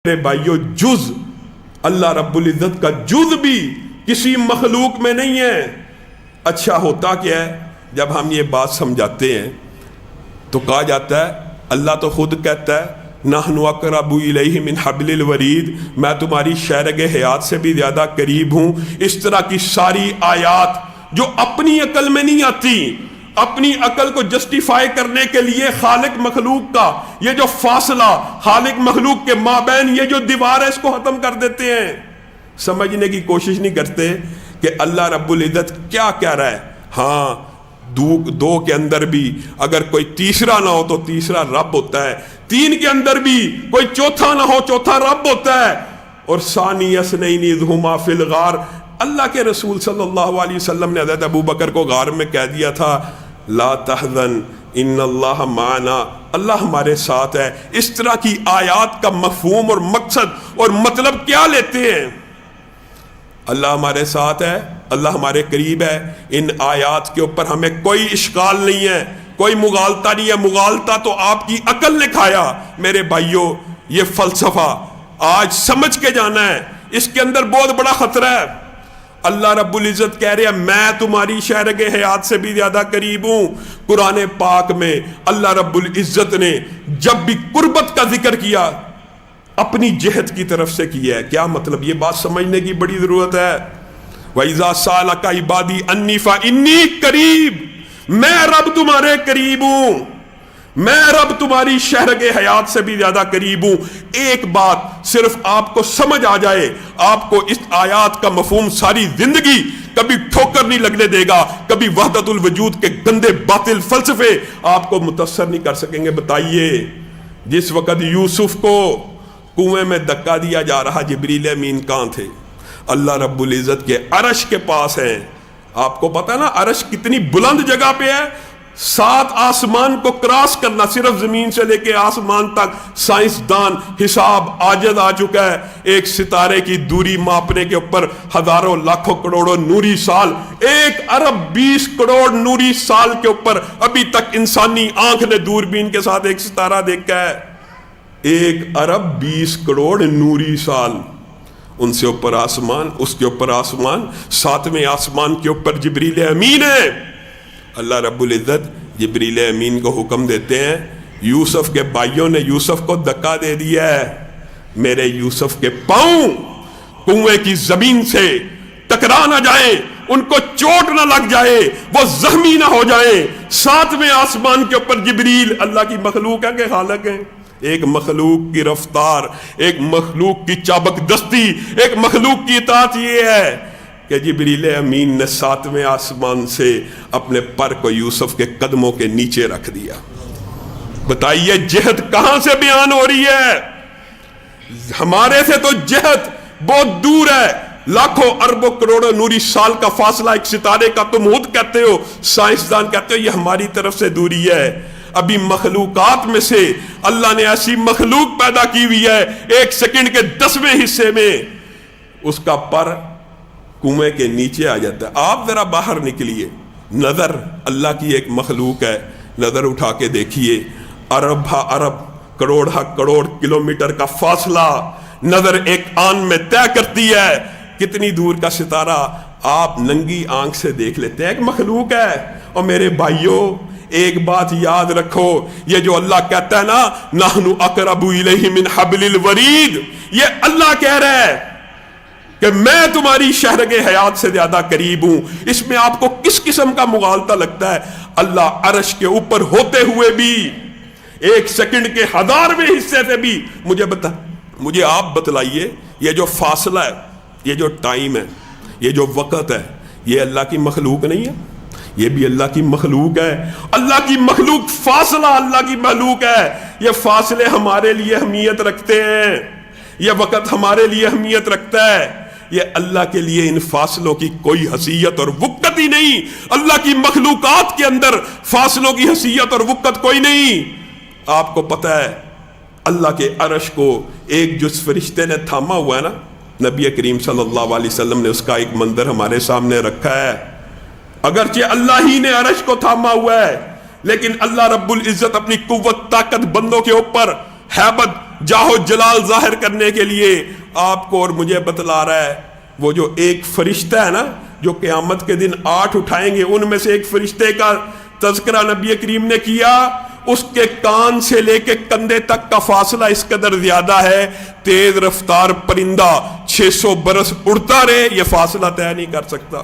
میرے بھائیو، جز اللہ رب العزت کا جز بھی کسی مخلوق میں نہیں ہے۔ اچھا ہوتا کیا ہے جب ہم یہ بات سمجھاتے ہیں تو کہا جاتا ہے، اللہ تو خود کہتا ہے نحن اقرب الیہ من حبل الورید، میں تمہاری شیرگ حیات سے بھی زیادہ قریب ہوں۔ اس طرح کی ساری آیات جو اپنی عقل میں نہیں آتی، اپنی عقل کو جسٹیفائی کرنے کے لیے خالق مخلوق کا یہ جو فاصلہ، خالق مخلوق کے مابین یہ جو دیوار ہے، اس کو ختم کر دیتے ہیں۔ سمجھنے کی کوشش نہیں کرتے کہ اللہ رب العزت کیا کہہ رہا ہے۔ ہاں، دو کے اندر بھی اگر کوئی تیسرا نہ ہو تو تیسرا رب ہوتا ہے، تین کے اندر بھی کوئی چوتھا نہ ہو چوتھا رب ہوتا ہے۔ اور ثانی اثنین اذ ہما فی الغار، اللہ کے رسول صلی اللہ علیہ وسلم نے حضرت ابو بکر کو غار میں کہہ دیا تھا، لا تحزن ان اللہ معنا، اللہ ہمارے ساتھ ہے۔ اس طرح کی آیات کا مفہوم اور مقصد اور مطلب کیا لیتے ہیں؟ اللہ ہمارے ساتھ ہے، اللہ ہمارے قریب ہے۔ ان آیات کے اوپر ہمیں کوئی اشکال نہیں ہے، کوئی مغالطہ نہیں ہے۔ مغالطہ تو آپ کی عقل نے کھایا۔ میرے بھائیوں، یہ فلسفہ آج سمجھ کے جانا ہے، اس کے اندر بہت بڑا خطرہ ہے۔ اللہ رب العزت کہہ رہے ہیں میں تمہاری شیرگ حیات سے بھی زیادہ قریب ہوں۔ قرآن پاک میں اللہ رب العزت نے جب بھی قربت کا ذکر کیا اپنی جہت کی طرف سے کیا ہے۔ کیا مطلب؟ یہ بات سمجھنے کی بڑی ضرورت ہے۔ وَإِذَا سَأَلَكَ عِبَادِي أَنِّي فَإِنِّي قَرِيبٌ، میں رب تمہارے قریب ہوں، میں رب تمہاری شہرگ حیات سے بھی زیادہ قریب ہوں۔ ایک بات صرف آپ کو سمجھ آ جائے، آپ کو اس آیات کا مفہوم ساری زندگی کبھی ٹھوکر نہیں لگنے دے گا، کبھی وحدت الوجود کے گندے باطل فلسفے آپ کو متاثر نہیں کر سکیں گے۔ بتائیے، جس وقت یوسف کو کنویں میں دھکا دیا جا رہا، جبریل امین کہاں تھے؟ اللہ رب العزت کے عرش کے پاس ہیں۔ آپ کو پتا نا عرش کتنی بلند جگہ پہ ہے؟ 7 آسمان کو کراس کرنا، صرف زمین سے لے کے آسمان تک سائنسدان حساب عاجز آ چکا ہے۔ ایک ستارے کی دوری ماپنے کے اوپر ہزاروں لاکھوں کروڑوں نوری سال، 1 ارب 20 کروڑ نوری سال کے اوپر ابھی تک انسانی آنکھ نے دوربین کے ساتھ ایک ستارہ دیکھا ہے۔ 1 ارب 20 کروڑ نوری سال، ان سے اوپر آسمان، اس کے اوپر آسمان، 7ویں آسمان کے اوپر جبریل امین ہے۔ اللہ رب العزت جبریل امین کو حکم دیتے ہیں، یوسف کے بھائیوں نے یوسف کو دھکا دے دیا ہے، میرے یوسف کے پاؤں کنویں کی زمین سے ٹکرا نہ جائیں، ان کو چوٹ نہ لگ جائے، وہ زخمی نہ ہو جائیں۔ 7ویں آسمان کے اوپر جبریل، اللہ کی مخلوق ہے کہ خالق ہیں؟ ایک مخلوق کی رفتار، ایک مخلوق کی چابک دستی، ایک مخلوق کی اطاعت یہ ہے کہ جبریل امین نے 7ویں آسمان سے اپنے پر کو یوسف کے قدموں کے نیچے رکھ دیا۔ بتائیے جہت کہاں سے بیان ہو رہی ہے؟ ہمارے سے تو جہت بہت دور ہے، لاکھوں اربوں کروڑوں نوری سال کا فاصلہ ایک ستارے کا۔ تم خود کہتے ہو، سائنسدان کہتے ہو یہ ہماری طرف سے دوری ہے۔ ابھی مخلوقات میں سے اللہ نے ایسی مخلوق پیدا کی ہوئی ہے، 1 سیکنڈ کے 10ویں حصے میں اس کا پر کنویں کے نیچے آ جاتا ہے۔ آپ ذرا باہر نکلیے، نظر اللہ کی ایک مخلوق ہے، نظر اٹھا کے دیکھیے، ارب ہا ارب، کروڑ ہا کروڑ کلومیٹر کا فاصلہ نظر ایک آن میں طے کرتی ہے۔ کتنی دور کا ستارہ آپ ننگی آنکھ سے دیکھ لیتے ہیں، ایک مخلوق ہے۔ اور میرے بھائیوں، ایک بات یاد رکھو، یہ جو اللہ کہتا ہے نا نحن اقرب الیہ من حبل الورید، یہ اللہ کہہ رہا ہے کہ میں تمہاری شہرگ حیات سے زیادہ قریب ہوں۔ اس میں آپ کو کس قسم کا مغالطہ لگتا ہے؟ اللہ عرش کے اوپر ہوتے ہوئے بھی 1 سیکنڈ کے 1000ویں حصے سے بھی مجھے آپ بتلائیے، یہ جو فاصلہ ہے، یہ جو ٹائم ہے، یہ جو وقت ہے، یہ اللہ کی مخلوق نہیں ہے؟ یہ بھی اللہ کی مخلوق ہے۔ اللہ کی مخلوق، فاصلہ اللہ کی مخلوق ہے۔ یہ فاصلے ہمارے لیے اہمیت رکھتے ہیں، یہ وقت ہمارے لیے اہمیت رکھتا ہے۔ یہ اللہ کے لیے ان فاصلوں کی کوئی حیثیت اور وقت ہی نہیں۔ اللہ کی مخلوقات کے اندر فاصلوں کی حیثیت اور وقت کوئی نہیں۔ آپ کو پتہ ہے اللہ کے عرش کو ایک جس فرشتے نے تھاما ہوا ہے نا، نبی کریم صلی اللہ علیہ وسلم نے اس کا ایک منظر ہمارے سامنے رکھا ہے۔ اگرچہ اللہ ہی نے عرش کو تھاما ہوا ہے، لیکن اللہ رب العزت اپنی قوت طاقت بندوں کے اوپر ہیبت جاہو جلال ظاہر کرنے کے لیے آپ کو اور مجھے بتلا رہا ہے۔ وہ جو ایک فرشتہ ہے نا جو قیامت کے دن 8 اٹھائیں گے، ان میں سے ایک فرشتے کا تذکرہ نبی کریم نے کیا، اس کے کان سے لے کے کندھے تک کا فاصلہ اس قدر زیادہ ہے، تیز رفتار پرندہ 600 برس اڑتا رہے یہ فاصلہ طے نہیں کر سکتا۔